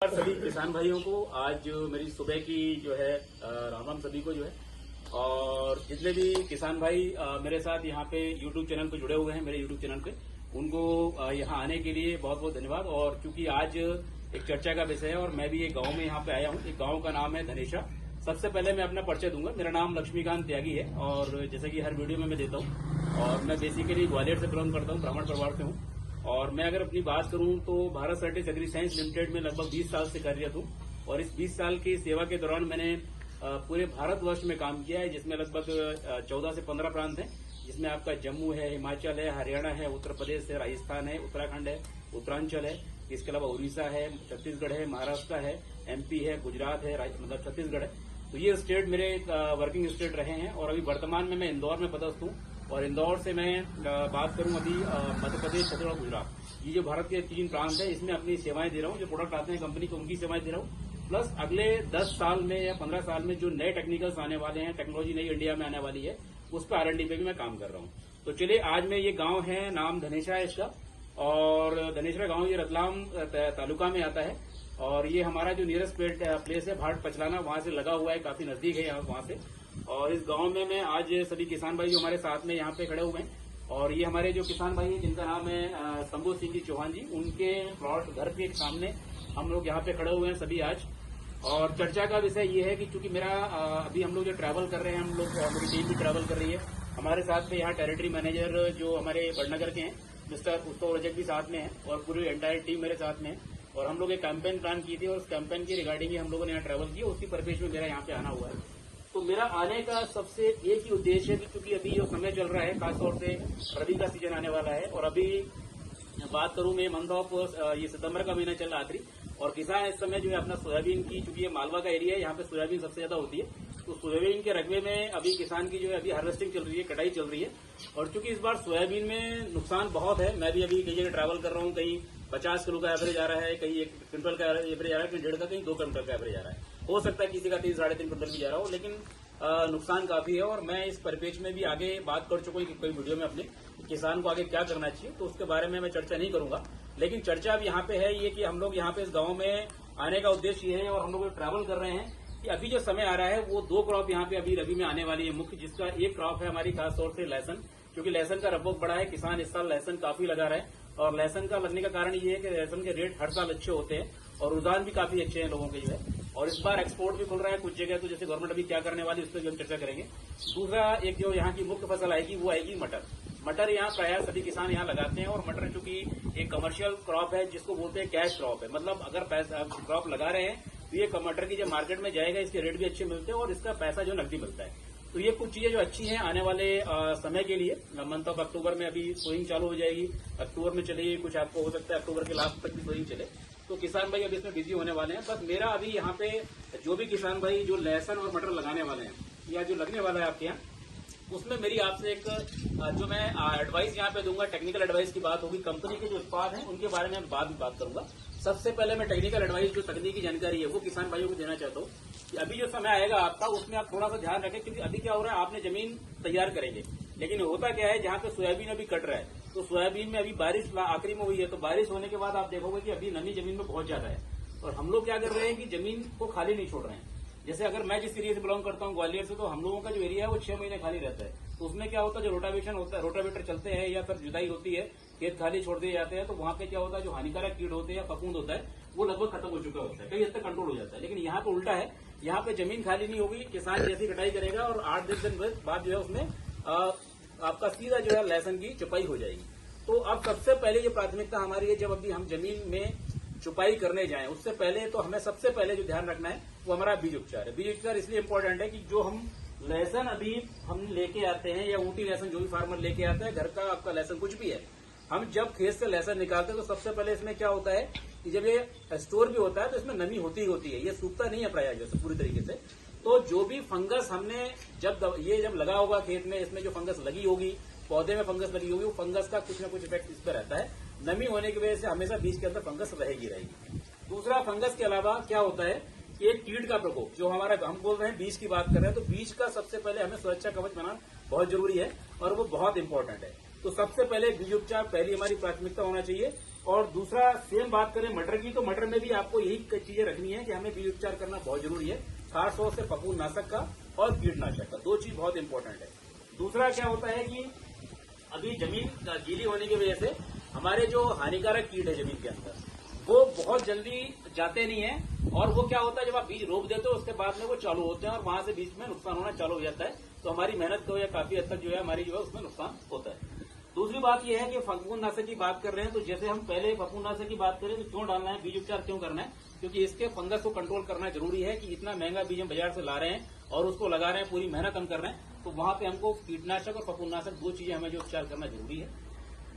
नमस्कार सभी किसान भाइयों को। आज मेरी सुबह की जो है राम राम सभी को जो है, और जितने भी किसान भाई मेरे साथ यहाँ पे यूट्यूब चैनल पे जुड़े हुए हैं, मेरे यूट्यूब चैनल पे, उनको यहाँ आने के लिए बहुत बहुत धन्यवाद। और चूंकि आज एक चर्चा का विषय है और मैं भी एक गांव में यहाँ पे आया हूँ। एक गांव का नाम है धनेशा। सबसे पहले मैं अपना परिचय दूंगा। मेरा नाम लक्ष्मीकांत त्यागी है और जैसे कि हर वीडियो में मैं देता हूँ, और मैं बेसिकली ग्वालियर से बिलोंग करता हूँ, ब्राह्मण परिवार से हूँ। और मैं अगर अपनी बात करूं तो भारत सर्टिस एग्री साइंस लिमिटेड में लगभग 20 साल से कार्यरत हूं। और इस 20 साल की सेवा के दौरान मैंने पूरे भारतवर्ष में काम किया है, जिसमें लगभग 14 से 15 प्रांत हैं, जिसमें आपका जम्मू है, हिमाचल है, हरियाणा है, उत्तर प्रदेश है, राजस्थान है, उत्तराखंड है, उत्तरांचल है, इसके अलावा उड़ीसा है, छत्तीसगढ़ है, महाराष्ट्र है, एमपी है, गुजरात है, मतलब छत्तीसगढ़ है। तो ये स्टेट मेरे वर्किंग स्टेट रहे हैं। और अभी वर्तमान में मैं इंदौर में पदस्थ हूँ। और इंदौर से मैं बात करूं अभी मध्य प्रदेश, छत्तीसगढ़, गुजरात, ये जो भारत के 3 प्रांत है, इसमें अपनी सेवाएं दे रहा हूं। जो प्रोडक्ट आते हैं कंपनी को, उनकी सेवाएं दे रहा हूं। प्लस अगले 10 साल में या 15 साल में जो नए टेक्निकल्स आने वाले हैं, टेक्नोलॉजी नई इंडिया में आने वाली है, उस पर R&D पे भी मैं काम कर रहा हूं। तो चलिए, आज में ये गांव है, नाम धनेशा है इसका, और धनेशा गांव ये रतलाम तालुका में आता है। और ये हमारा जो नियरेस्ट प्लेस है भाट पचलाना, वहां से लगा हुआ है, काफी नजदीक है यहाँ वहां से। और इस गांव में मैं आज सभी किसान भाई जो हमारे साथ में यहाँ पे खड़े हुए हैं, और ये हमारे जो किसान भाई हैं जिनका नाम है शंभू सिंह जी चौहान जी, उनके प्लॉट घर के सामने हम लोग यहाँ पे खड़े हुए हैं सभी आज। और चर्चा का विषय ये है कि चूंकि मेरा अभी हम लोग जो ट्रैवल कर रहे हैं, हम लोग मेरी टीम भी ट्रैवल कर रही है। हमारे साथ में यहाँ टेरिटरी मैनेजर जो हमारे बड़नगर के हैं, मिस्टर पुष्पा रजक भी साथ में है, और पूरी एंटायर टीम मेरे साथ में है। और हम लोग एक कैंपेन प्लान की थी, और उस कैंपेन की रिगार्डिंग हम लोगों ने यहाँ ट्रैवल किया, उसकी परिपेक्ष में मेरा यहाँ पे आना हुआ है। तो मेरा आने का सबसे एक ही उद्देश्य है कि चूंकि अभी जो समय चल रहा है, खासतौर से रबी का सीजन आने वाला है, और अभी बात करूं मैं मंथ ऑफ ये सितंबर का महीना चल रहा आखिरी, और किसान इस समय जो है अपना सोयाबीन की, चूंकि ये मालवा का एरिया है, यहाँ पे सोयाबीन सबसे ज्यादा होती है, तो सोयाबीन के रकबे में अभी किसान की जो है अभी हार्वेस्टिंग चल रही है, कटाई चल रही है। और चूंकि इस बार सोयाबीन में नुकसान बहुत है, मैं भी अभी कई जगह ट्रैवल कर रहा हूँ, कहीं 50 किलो का एवरेज आ रहा है, कहीं 1 क्विंटल का एवरेज आ रहा है, कहीं 1.5 का, कहीं 2 क्विंटल का एवरेज आ रहा है। हो सकता है किसी का 3 साढ़े 3 क्विंटल भी जा रहा हो, लेकिन नुकसान काफी है। और मैं इस परिपेक्ष में भी आगे बात कर चुका हूँ कि कोई वीडियो में अपने किसान को आगे क्या करना चाहिए, तो उसके बारे में मैं चर्चा नहीं करूंगा। लेकिन चर्चा अब यहाँ पे है ये कि हम लोग यहाँ पे इस गांव में आने का उद्देश्य ये है, और हम लोग ट्रैवल कर रहे हैं कि अभी जो समय आ रहा है वो 2 क्रॉप यहाँ पे अभी रबी में आने वाली है मुख्य, जिसका एक क्रॉप है हमारी खासतौर से लहसन, क्योंकि लहसन का रब्बोक बड़ा है। किसान इस साल लहसन काफी लगा रहे हैं, और लहसन का लगने का कारण ये है कि लहसन के रेट हर साल अच्छे होते हैं, और रुझान भी काफी अच्छे हैं लोगों के जो है। और इस बार एक्सपोर्ट भी खुल रहा है कुछ जगह, तो जैसे गवर्नमेंट अभी क्या करने वाली है उस पर भी हम चर्चा करेंगे। दूसरा एक जो यहाँ की मुख्य फसल आएगी वो आएगी मटर। मटर यहाँ प्राय सभी किसान यहाँ लगाते हैं, और मटर चूंकि एक कमर्शियल क्रॉप है, जिसको बोलते हैं कैश क्रॉप है, मतलब अगर पैसा क्रॉप लगा रहे हैं तो ये मटर की जब मार्केट में जाएगा, इसके रेट भी अच्छे मिलते हैं, और इसका पैसा जो नकदी मिलता है। तो ये कुछ चीजें जो अच्छी हैं आने वाले समय के लिए। मंथ ऑफ अक्टूबर में अभी सोइंग चालू हो जाएगी, अक्टूबर में चलेगी, कुछ आपको हो सकता है अक्टूबर के लास्ट तक भी सोइंग चले, तो किसान भाई अभी इसमें बिजी होने वाले हैं। बस मेरा अभी यहाँ पे जो भी किसान भाई जो लहसुन और मटर लगाने वाले हैं, या जो लगने वाला है आपके यहाँ, उसमें मेरी आपसे एक जो मैं एडवाइस यहाँ पे दूंगा, टेक्निकल एडवाइस की बात होगी। कंपनी के जो उत्पाद हैं उनके बारे में बाद में बात करूंगा। सबसे पहले मैं टेक्निकल एडवाइस, जो तकनीकी जानकारी है, वो किसान भाइयों को देना चाहता हूँ कि अभी जो समय आएगा आपका, उसमें आप थोड़ा सा ध्यान रखें। क्योंकि अभी क्या हो रहा है, आपने जमीन तैयार करेंगे, लेकिन होता क्या है, जहाँ पे सोयाबीन अभी कट रहा है, तो सोयाबीन में अभी बारिश आखिरी में हुई है, तो बारिश होने के बाद आप देखोगे कि अभी नमी जमीन में बहुत ज्यादा है। और हम लोग क्या कर रहे हैं कि जमीन को खाली नहीं छोड़ रहे हैं। जैसे अगर मैं जिस एरिया से बिलोंग करता हूँ, ग्वालियर से, तो हम लोगों का जो एरिया है वो 6 महीने खाली रहता है। तो उसमें क्या होता है, जो रोटावेशन होता है, रोटावेटर चलते हैं या फिर जुताई होती है, खेत खाली छोड़ दिए जाते हैं, तो वहां पे क्या होता है, जो हानिकारक कीट होते हैं या फफूंद होता है, वो लगभग खत्म हो चुका होता है, कई हद तक कंट्रोल हो जाता है। लेकिन यहाँ पे उल्टा है, यहाँ पे जमीन खाली नहीं होगी, किसान जैसी कटाई करेगा और 8-10 दिन बाद जो है उसमें आपका सीधा जो है लहसुन की चुपाई हो जाएगी। तो अब सबसे पहले जो प्राथमिकता हमारी है, जब अभी हम जमीन में चुपाई करने जाएं, उससे पहले तो हमें सबसे पहले जो ध्यान रखना है वो हमारा बीज उपचार है। बीज उपचार इसलिए इम्पोर्टेंट है कि जो हम लहसुन अभी हम लेके आते हैं, या ऊटी लहसुन जो भी फार्मर लेके आता है, घर का आपका लहसुन कुछ भी है, हम जब खेत से लहसुन निकालते हैं तो सबसे पहले इसमें क्या होता है कि जब ये स्टोर भी होता है तो इसमें नमी होती ही होती है, ये सूखता नहीं है प्राय जैसे पूरी तरीके से। तो जो भी फंगस हमने जब लगा होगा खेत में, इसमें जो फंगस लगी होगी, पौधे में फंगस लगी होगी, वो फंगस का कुछ न कुछ इफेक्ट इस पर रहता है। नमी होने की वजह से हमेशा बीज के अंदर फंगस रहेगी। दूसरा, फंगस के अलावा क्या होता है कि एक कीट का प्रकोप, जो हमारा, हम बोल रहे हैं बीज की बात कर रहे हैं, तो बीज का सबसे पहले हमें सुरक्षा कवच बनाना बहुत जरूरी है, और वो बहुत इंपॉर्टेंट है। तो सबसे पहले बीज उपचार पहली हमारी प्राथमिकता होना चाहिए। और दूसरा सेम बात करें मटर की, तो मटर में भी आपको यही चीजें रखनी है कि हमें बीज उपचार करना बहुत जरूरी है, खासतौर से फफूंदनाशक का और कीटनाशक का, 2 चीज बहुत इंपॉर्टेंट है। दूसरा क्या होता है कि अभी जमीन गीली होने की वजह से हमारे जो हानिकारक कीट है जमीन के अंदर वो बहुत जल्दी जाते नहीं है, और वो क्या होता है जब आप बीज रोप देते हो उसके बाद में वो चालू होते हैं और वहां से बीज में नुकसान होना चालू हो जाता है, तो हमारी मेहनत को या काफी हद तक जो है हमारी जो है उसमें नुकसान होता है। दूसरी बात यह है कि फफूंदनाशक की बात कर रहे हैं, तो जैसे हम पहले फफूंदनाशक की बात करें तो क्यों डालना है, बीज उपचार क्यों करना है, क्योंकि इसके फंगस को कंट्रोल करना जरूरी है कि इतना महंगा बीज हम बाजार से ला रहे हैं और उसको लगा रहे हैं, पूरी मेहनत हम कर रहे हैं, तो वहां पे हमको कीटनाशक और फफूंदनाशक 2 चीजें हमें जो उपचार करना जरूरी है।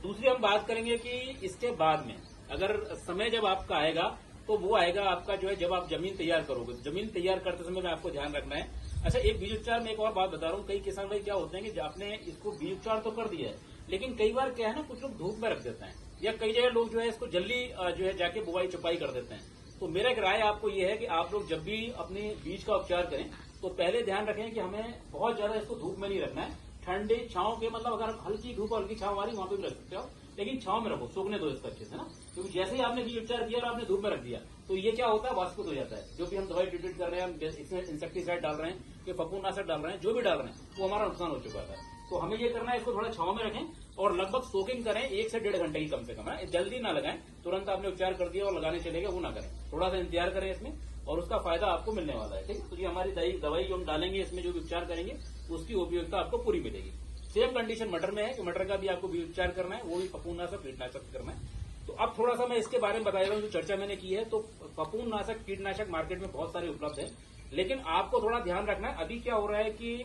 दूसरी हम बात करेंगे कि इसके बाद में अगर समय जब आपका आएगा तो वो आएगा आपका जो है जब आप जमीन तैयार करोगे, जमीन तैयार करते समय में आपको ध्यान रखना है। अच्छा, एक बीज उपचार में एक और बात बता रहा हूँ, कई किसान भाई क्या होते हैं कि आपने इसको बीज उपचार तो कर दिया है, लेकिन कई बार क्या है ना, कुछ लोग धूप में रख देते हैं या कई जगह लोग जो है इसको जल्दी जो है जाके बुवाई चुपाई कर देते हैं। तो मेरा एक राय आपको ये है कि आप लोग जब भी अपने बीज का उपचार करें तो पहले ध्यान रखें कि हमें बहुत ज्यादा इसको धूप में नहीं रखना है, ठंडे छांव के, मतलब अगर हल्की धूप हल्की छांव वाली वहां पे भी रख सकते हो, लेकिन छांव में रखो, सूखने दो इसको अच्छे से ना, क्योंकि जैसे ही आपने बीज उपचार किया और आपने धूप में रख दिया तो ये क्या होता है, वाष्पित हो जाता है। जो भी हम दवाई ट्रीट कर रहे हैं, हम इसमें इंसेक्टिसाइड डाल रहे हैं कि फफूंदनाशक डाल रहे हैं, जो भी डाल रहे हैं वो हमारा नुकसान हो चुका है। तो हमें ये करना है, इसको थोड़ा छांव में रखें और लगभग सोकिंग करें 1 से 1.5 घंटे की कम से कम है, जल्दी ना लगाएं, तुरंत आपने उपचार कर दिया और लगाने चलेगा वो ना करें, थोड़ा सा इंतजार करें इसमें और उसका फायदा आपको मिलने वाला है। ठीक है, तो ये हमारी दवाई जो हम डालेंगे इसमें जो भी उपचार करेंगे उसकी उपयोगिता आपको पूरी मिलेगी। सेम कंडीशन मटर में है कि मटर का भी आपको बीज उपचार करना है, वो भी फफूंदनाशक कीटनाशक करना है। तो अब थोड़ा सा मैं इसके बारे में बता रहा हूँ, जो चर्चा मैंने की है, तो फफूंदनाशक कीटनाशक मार्केट में बहुत सारे उपलब्ध है, लेकिन आपको थोड़ा ध्यान रखना है। अभी क्या हो रहा है कि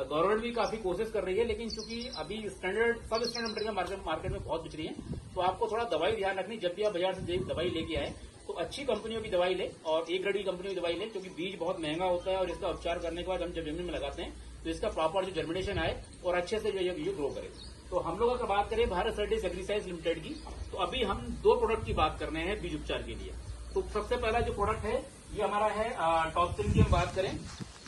गवर्नमेंट भी काफी कोशिश कर रही है, लेकिन चूंकि अभी स्टैंडर्ड सब स्टैंडर्ड मटेरियल मार्केट में बहुत बिक रही है, तो आपको थोड़ा दवाई ध्यान रखनी, जब भी आप बाजार से दवाई लेके आए तो अच्छी कंपनियों की दवाई ले और एक ग्रेड की कंपनियों की दवाई ले, क्योंकि बीज बहुत महंगा होता है और इसका उपचार करने के बाद हम जब जमीन में लगाते हैं तो इसका प्रॉपर जो जर्मिनेशन आए और अच्छे से जो ये ग्रो करे। तो हम लोग अगर बात करें भारत सर्टिस एग्रीसाइज लिमिटेड की, तो अभी हम 2 प्रोडक्ट की बात कर रहे हैं बीज उपचार के लिए। तो सबसे पहला जो प्रोडक्ट है ये हमारा है टॉपसिन की हम बात करें,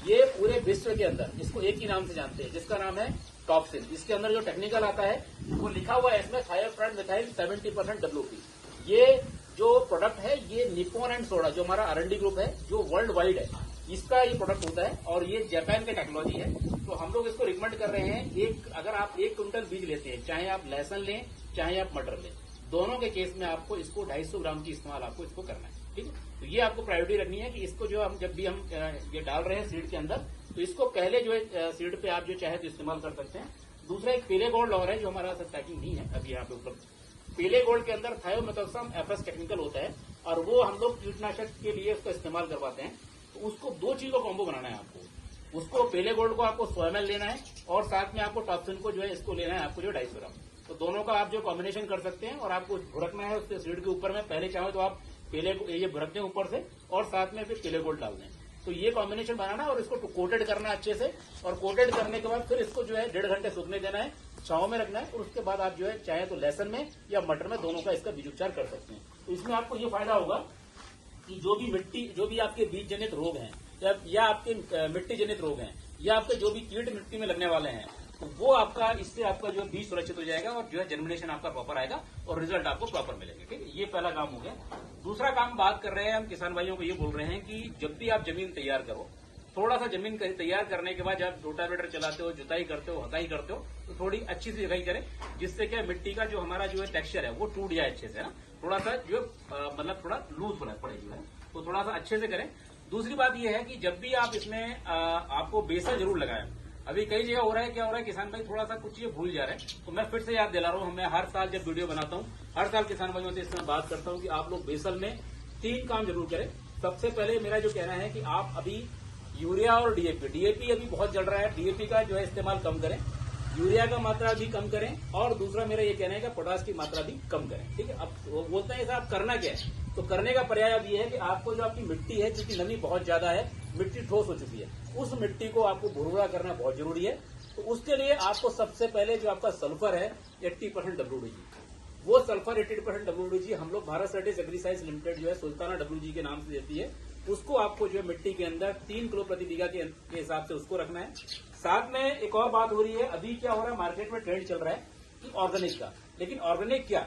ये पूरे विश्व के अंदर इसको एक ही नाम से जानते हैं जिसका नाम है टॉपसिन। इसके अंदर जो टेक्निकल आता है वो लिखा हुआ है इसमें थायोफ्राइड मिथाइल 70% WP। ये जो प्रोडक्ट है ये निप्पॉन एंड सोडा जो हमारा R&D ग्रुप है जो वर्ल्ड वाइड है, इसका ये प्रोडक्ट होता है और ये जापान का टेक्नोलॉजी है। तो हम लोग इसको रिकमेंड कर रहे हैं, अगर आप 1 क्विंटल बीज लेते हैं, चाहे आप लहसुन लें चाहे आप मटर लें, दोनों के केस में आपको इसको 250 ग्राम की इस्तेमाल आपको इसको करना है। ठीक है, तो ये आपको प्रायोरिटी रखनी है कि इसको जो हम जब भी हम ये डाल रहे हैं सीड के अंदर, तो इसको पहले जो है सीड पे आप जो चाहे तो इस्तेमाल कर सकते हैं। दूसरा एक पीले गोल्ड और है जो हमारा पैकिंग नहीं है अभी यहाँ पे उपलब्ध। पीले गोल्ड के अंदर थायोमेथोक्सम FS टेक्निकल होता है और वो हम लोग कीटनाशक के लिए उसका इस्तेमाल करवाते हैं। तो उसको 2 चीजों का कॉम्बो बनाना है आपको, उसको पीले गोल्ड को आपको 100 ml लेना है और साथ में आपको टॉपसिन को जो है इसको लेना है आपको जो 250 ग्राम। तो दोनों का आप जो कॉम्बिनेशन कर सकते हैं और आपको भुरकना है उसके सीड के ऊपर में, पहले चाहे तो आप पीले ये भुरकते हैं ऊपर से और साथ में फिर पीले गोल्ड डाल दें। तो ये कॉम्बिनेशन बनाना और इसको कोटेड करना अच्छे से, और कोटेड करने के बाद फिर इसको जो है 1.5 घंटे सूखने देना है, छांव में रखना है और उसके बाद आप जो है चाहे तो लहसुन में या मटर में दोनों का इसका बीज उपचार कर सकते हैं। तो इसमें आपको ये फायदा होगा कि जो भी आपके बीज जनित रोग हैं या आपके मिट्टी जनित रोग हैं या आपके जो भी कीट मिट्टी में लगने वाले हैं, तो वो आपका इससे आपका जो बीज सुरक्षित हो जाएगा और जो है जर्मिनेशन आपका प्रॉपर आएगा और रिजल्ट आपको प्रॉपर मिलेंगे। ठीक है, ये पहला काम हो गया। दूसरा काम बात कर रहे हैं हम किसान भाइयों को ये बोल रहे हैं कि जब भी आप जमीन तैयार करो, थोड़ा सा जमीन तैयार करने के बाद जब रोटावेटर चलाते हो, जुताई करते हो, हताई करते हो, तो थोड़ी अच्छी सी जुताई करें, जिससे क्या मिट्टी का जो हमारा जो है टेक्सचर है वो टूट जाए अच्छे से ना, थोड़ा सा जो मतलब थोड़ा लूज होना पड़ेगी है, तो थोड़ा सा अच्छे से करें। दूसरी बात यह है कि जब भी आप इसमें आपको बेसल जरूर लगाएं। अभी कई जगह हो रहा है, क्या हो रहा है, किसान भाई थोड़ा सा कुछ चीजें भूल जा रहे हैं, तो मैं फिर से याद दिला रहा हूँ। मैं हर साल जब वीडियो बनाता हूँ, हर साल किसान भाइयों से इसमें बात करता हूँ कि आप लोग बेसल में 3 काम जरूर करें। सबसे पहले मेरा जो कहना है कि आप अभी यूरिया और डीएपी अभी बहुत चल रहा है, डीएपी का जो है इस्तेमाल कम करें, यूरिया का मात्रा भी कम करें, और दूसरा मेरा ये कहना है कि पोटाश की मात्रा भी कम करें। ठीक है, अब वो बोलते हैं साहब करना क्या है, तो करने का पर्याय अब ये है कि आपको जो आपकी मिट्टी है, क्योंकि नमी बहुत ज्यादा है, मिट्टी ठोस हो चुकी है, उस मिट्टी को आपको भुरभुरा करना बहुत जरूरी है। तो उसके लिए आपको सबसे पहले जो आपका सल्फर है 80% WD, वो सल्फर 80% WD हम लोग भारत सर्टिस एग्रीसाइज लिमिटेड जो है सुल्ताना WG के नाम से देती है, उसको आपको जो है मिट्टी के अंदर 3 किलो प्रति बीघा के हिसाब से उसको रखना है। साथ में एक और बात हो रही है, अभी क्या हो रहा है, मार्केट में ट्रेंड चल रहा है कि ऑर्गेनिक का, लेकिन ऑर्गेनिक क्या,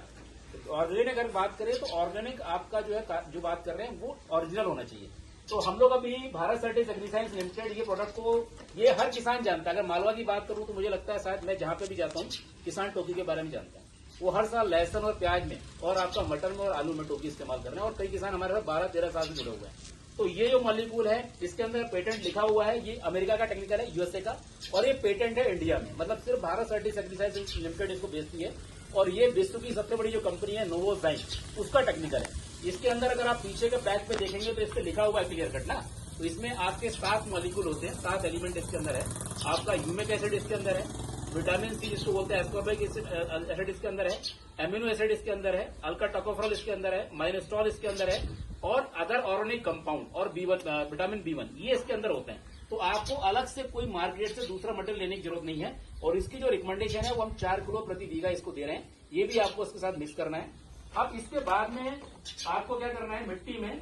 ऑर्गेनिक अगर बात करें तो ऑर्गेनिक आपका जो है जो बात कर रहे हैं वो ओरिजिनल होना चाहिए। तो हम लोग अभी भारत सर्टिस एग्रीसाइंस लिमिटेड ये प्रोडक्ट को ये हर किसान जानता है। अगर मालवा की बात करूं तो मुझे लगता है शायद मैं जहां पे भी जाता हूं किसान टोकी के बारे में जानता है। वो हर साल लहसुन और प्याज में और आपका मटर में और आलू में टोकी इस्तेमाल कर रहे हैं और कई किसान हमारे साथ 12-13 साल से जुड़े हुए हैं। तो ये जो मॉलिक्यूल है इसके अंदर पेटेंट लिखा हुआ है, ये अमेरिका का टेक्निकल है, यूएसए का, और ये पेटेंट है इंडिया में। मतलब सिर्फ भारत सर्टिस एग्रीसाइंस लिमिटेड इसको बेचती है और ये विश्व की सबसे बड़ी जो कंपनी है नोवोजाइम उसका टेक्निकल है। इसके अंदर अगर आप पीछे के पैक पे देखेंगे तो इस पे लिखा हुआ है क्लियर कट ना, तो इसमें आपके 7 मॉलिक्यूल होते हैं, 7 एलिमेंट इसके अंदर है। आपका ह्यूमिक एसिड इसके अंदर है, विटामिन सी जिसको बोलते हैं एस्कॉर्बिक एसिड इसके अंदर है, एमिनो एसिड इसके अंदर है, अल्का टोकोफेरॉल इसके अंदर है, माइनेस्ट्रॉल इसके अंदर है और अदर ऑर्गेनिक कंपाउंड और विटामिन B1 ये इसके अंदर होते हैं। तो आपको अलग से कोई मार्केट से दूसरा मटेरियल लेने की जरूरत नहीं है। और इसकी जो रिकमेंडेशन है वो हम 4 किलो प्रति बीघा इसको दे रहे हैं, ये भी आपको इसके साथ मिक्स करना है। अब इसके बाद में आपको क्या करना है, मिट्टी में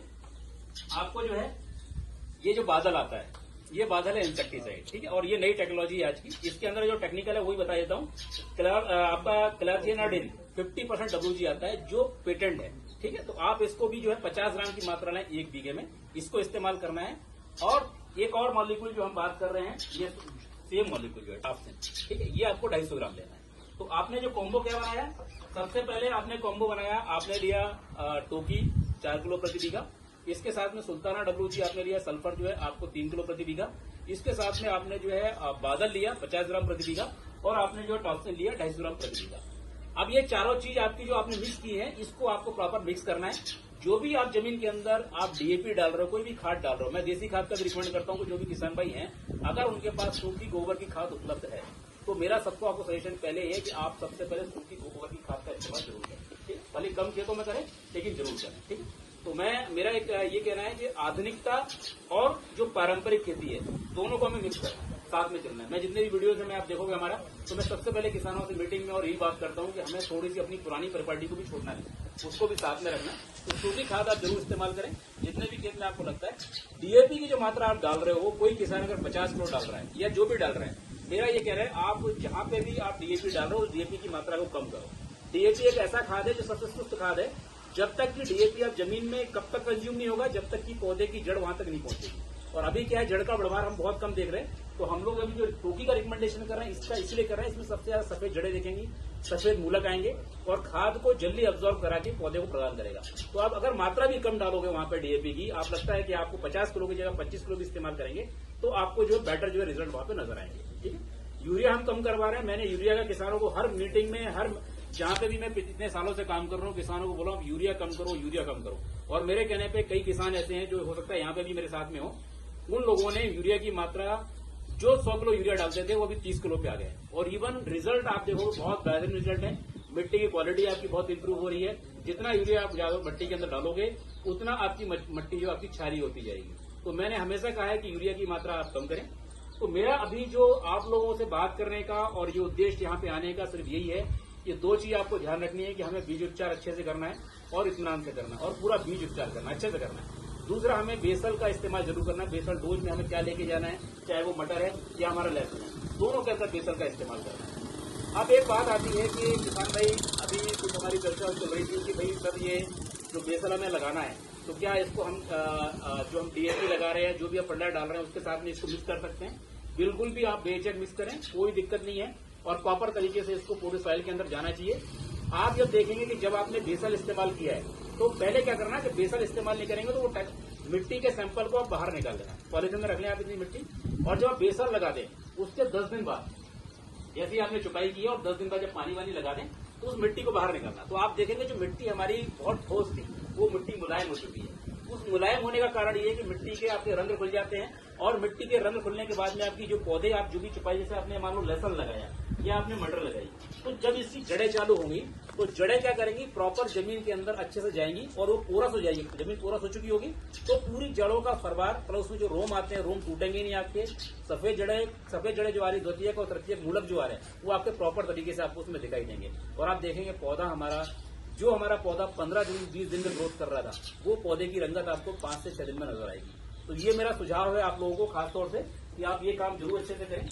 आपको जो है ये जो बादल आता है ये बादल है इंसेक्टिसाइड, ठीक है। और ये नई टेक्नोलॉजी है आज की, इसके अंदर जो टेक्निकल है वही बता देता हूँ। आपका क्लर्जिनाडिन 50% WG आता है जो पेटेंट है, ठीक है। तो आप इसको भी जो है 50 ग्राम की मात्रा लें 1 बीघे में, इसको इस्तेमाल करना है। और एक और मॉलिक्यूल जो हम बात कर रहे हैं ये सेम मॉलिक्यूल जो है टाफसिन, ठीक है, ये आपको 250 ग्राम लेना है। तो आपने जो कॉम्बो क्या बनाया, सबसे पहले आपने कॉम्बो बनाया, आपने लिया टोकी 4 किलो प्रति बीघा, इसके साथ में सुल्ताना WG आपने लिया सल्फर जो है आपको 3 किलो प्रति बीघा, इसके साथ में आपने जो है बादल लिया 50 ग्राम प्रति बीघा और आपने जो टॉक्सिन लिया 250 ग्राम प्रति बीघा। अब ये चारों चीज आपकी जो आपने मिक्स की है इसको आपको प्रॉपर मिक्स करना है। जो भी आप जमीन के अंदर आप DAP डाल रहे हो, कोई भी खाद डाल रहे हो, मैं देसी खाद का भी रिकमेंड करता हूँ कि जो भी किसान भाई हैं अगर उनके पास सूखी गोबर की खाद उपलब्ध है तो मेरा सबको आपको सजेशन पहले है कि आप सबसे पहले सूखी गोबर की खाद का इस्तेमाल जरूर करें, ठीक है। भले कम खेतों में करें लेकिन जरूर करें, ठीक है। तो मेरा एक ये कहना है कि आधुनिकता और जो पारंपरिक खेती है दोनों को हमें मिक्स करना है, साथ में चलना है। मैं जितने भी वीडियोज में आप देखोगे हमारा, तो मैं सबसे पहले किसानों से मीटिंग में और यही बात करता हूँ कि हमें थोड़ी सी अपनी पुरानी प्रॉपर्टी को भी छोड़ना है, उसको भी साथ में रखना। तो सूखी खाद आप जरूर इस्तेमाल करें जितने भी खेत में आपको लगता है। DAP की जो मात्रा आप डाल रहे हो, कोई किसान अगर 50 किलो डाल रहा है या जो भी डाल रहे हैं, मेरा ये कह रहा है आप जहां पे भी आप DAP डाल रहे हो DAP की मात्रा को कम करो। DAP एक ऐसा खाद है जो सबसे सुस्त खाद है। जब तक कि DAP आप जमीन में कब तक कंज्यूम नहीं होगा, जब तक कि पौधे की जड़ वहां तक नहीं पहुंचेगी। और अभी क्या है, जड़ का बढ़वार हम बहुत कम देख रहे हैं। तो हम लोग अभी जो टोकी का रिकमेंडेशन कर रहे हैं इसका इसलिए कर रहे हैं, इसमें सबसे ज्यादा सफेद जड़ें दिखेंगी, सफेद मूलक आएंगे और खाद को जल्दी अब्जॉर्व करा के पौधे को प्रदान करेगा। तो आप अगर मात्रा भी कम डालोगे वहां पर DAP की, आप लगता है कि आपको 50 किलो की जगह 25 किलो भी इस्तेमाल करेंगे तो आपको जो बेटर जो है रिजल्ट वहां पे नजर आएंगे, ठीक है। यूरिया हम कम करवा रहे हैं। मैंने यूरिया का किसानों को हर मीटिंग में, हर जहां पे भी मैं इतने सालों से काम कर रहा हूँ, किसानों को बोला हूँ यूरिया कम करो, यूरिया कम करो। और मेरे कहने पे कई किसान ऐसे हैं जो हो सकता है यहाँ पे भी मेरे साथ में हो, उन लोगों ने यूरिया की मात्रा जो 100 किलो यूरिया डालते थे वो अभी 30 किलो पे आ गए। और इवन रिजल्ट आप देखो बहुत बेहतरीन रिजल्ट है, मिट्टी की क्वालिटी आपकी बहुत इंप्रूव हो रही है। जितना यूरिया आप ज्यादा मिट्टी के अंदर डालोगे उतना आपकी मिट्टी जो आपकी क्षारीय होती जाएगी। तो मैंने हमेशा कहा है कि यूरिया की मात्रा आप कम करें। तो मेरा अभी जो आप लोगों से बात करने का और ये उद्देश्य यहाँ पे आने का सिर्फ यही है, ये 2 चीज आपको ध्यान रखनी है कि हमें बीज उपचार अच्छे से करना है और इत्मीनान से करना है और पूरा बीज उपचार करना है, अच्छे से करना है। दूसरा, हमें बेसल का इस्तेमाल जरूर करना है। बेसल डोज में हमें क्या लेके जाना है, चाहे वो मटर है या हमारा लहसुन है, दोनों के अंदर बेसल का इस्तेमाल करना है। अब एक बात आती है कि किसान भाई अभी कुछ हमारी चर्चा चल रही थी कि भाई सर ये जो बेसल हमें लगाना है तो क्या इसको हम जो हम DAP लगा रहे हैं, जो भी आप फर्टिलाइजर डाल रहे हैं उसके साथ में इसको मिक्स कर सकते हैं। बिल्कुल भी आप बेझिझक मिक्स करें, कोई दिक्कत नहीं है और प्रॉपर तरीके से इसको पूरे सॉइल के अंदर जाना चाहिए। आप जब देखेंगे कि जब आपने बेसल इस्तेमाल किया है तो पहले क्या करना है, जब बेसल इस्तेमाल नहीं करेंगे तो वो मिट्टी के सैंपल को आप बाहर निकाल देना, पॉलीथिन में रख लें आप इतनी मिट्टी। और जब आप बेसल लगा दें उसके 10 दिन बाद, जैसे आपने चुकाई की है और 10 दिन बाद जब पानी वानी लगा दें तो उस मिट्टी को बाहर निकालना। तो आप देखेंगे जो मिट्टी हमारी बहुत ठोस थी वो मिट्टी मुलायम हो चुकी है। उस मुलायम होने का कारण ये है कि मिट्टी के आपके रंग खुल जाते हैं और मिट्टी के रंग खुलने के बाद में आपकी जो पौधे आप जो भी चुपाई, जैसे आपने मान लो लहसुन लगाया या आपने मटर लगाई, तो जब इसकी जड़ें चालू होंगी तो जड़ें क्या करेंगी, प्रॉपर जमीन के अंदर अच्छे से जाएंगी और वो पोरस हो जाएगी। जमीन पोरस हो चुकी होगी तो पूरी जड़ों का फरवार, प्लस उसमें जो रोम आते हैं रोम टूटेंगे नहीं आपके। सफेद जड़ें जो आ रही, द्वितीयक और तृतीयक मूलक जो आ रहे हैं वो आपके प्रॉपर तरीके से आपको उसमें दिखाई देंगे। और आप देखेंगे पौधा हमारा पौधा 15 दिन 20 दिन में ग्रोथ कर रहा था, वो पौधे की रंगत आपको 5 से 6 दिन में नजर आएगी। तो ये मेरा सुझाव है आप लोगों को खासतौर से कि आप ये काम जरूर अच्छे से करें।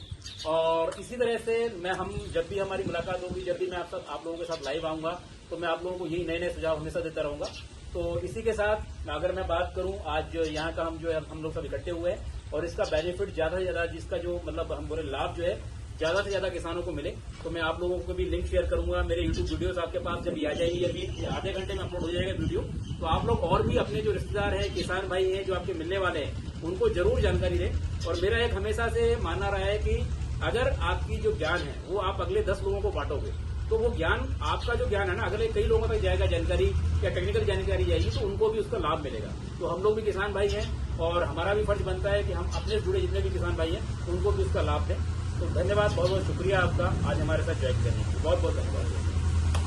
और इसी तरह से हम जब भी हमारी मुलाकात होगी, जब भी मैं आप लोगों के साथ लाइव आऊंगा तो मैं आप लोगों को यही नए नए सुझाव हमेशा देता रहूंगा। तो इसी के साथ अगर मैं बात करूं, आज यहाँ का हम लोग सब इकट्ठे हुए हैं और इसका बेनिफिट ज्यादा से ज्यादा, जिसका जो मतलब हम बोले लाभ जो है ज्यादा से ज्यादा किसानों को मिले, तो मैं आप लोगों को भी लिंक शेयर करूंगा। मेरे यूट्यूब वीडियोस आपके पास जब आ जाएगी, अभी आधे घंटे में अपलोड हो जाएगा वीडियो, तो आप लोग और भी अपने जो रिश्तेदार हैं, किसान भाई हैं जो आपके मिलने वाले हैं, उनको जरूर जानकारी दें। और मेरा एक हमेशा से मानना रहा है कि अगर आपकी जो ज्ञान है वो आप अगले 10 लोगों को बांटोगे, तो वो ज्ञान, आपका जो ज्ञान है ना, अगले कई लोगों तक जाएगा, जानकारी या टेक्निकल जानकारी जाएगी, तो उनको भी उसका लाभ मिलेगा। तो हम लोग भी किसान भाई हैं और हमारा भी फर्ज बनता है कि हम अपने से जुड़े जितने भी किसान भाई हैं उनको भी उसका लाभ दें। तो धन्यवाद, बहुत बहुत शुक्रिया आपका आज हमारे साथ ज्वाइन करने के लिए, बहुत बहुत धन्यवाद।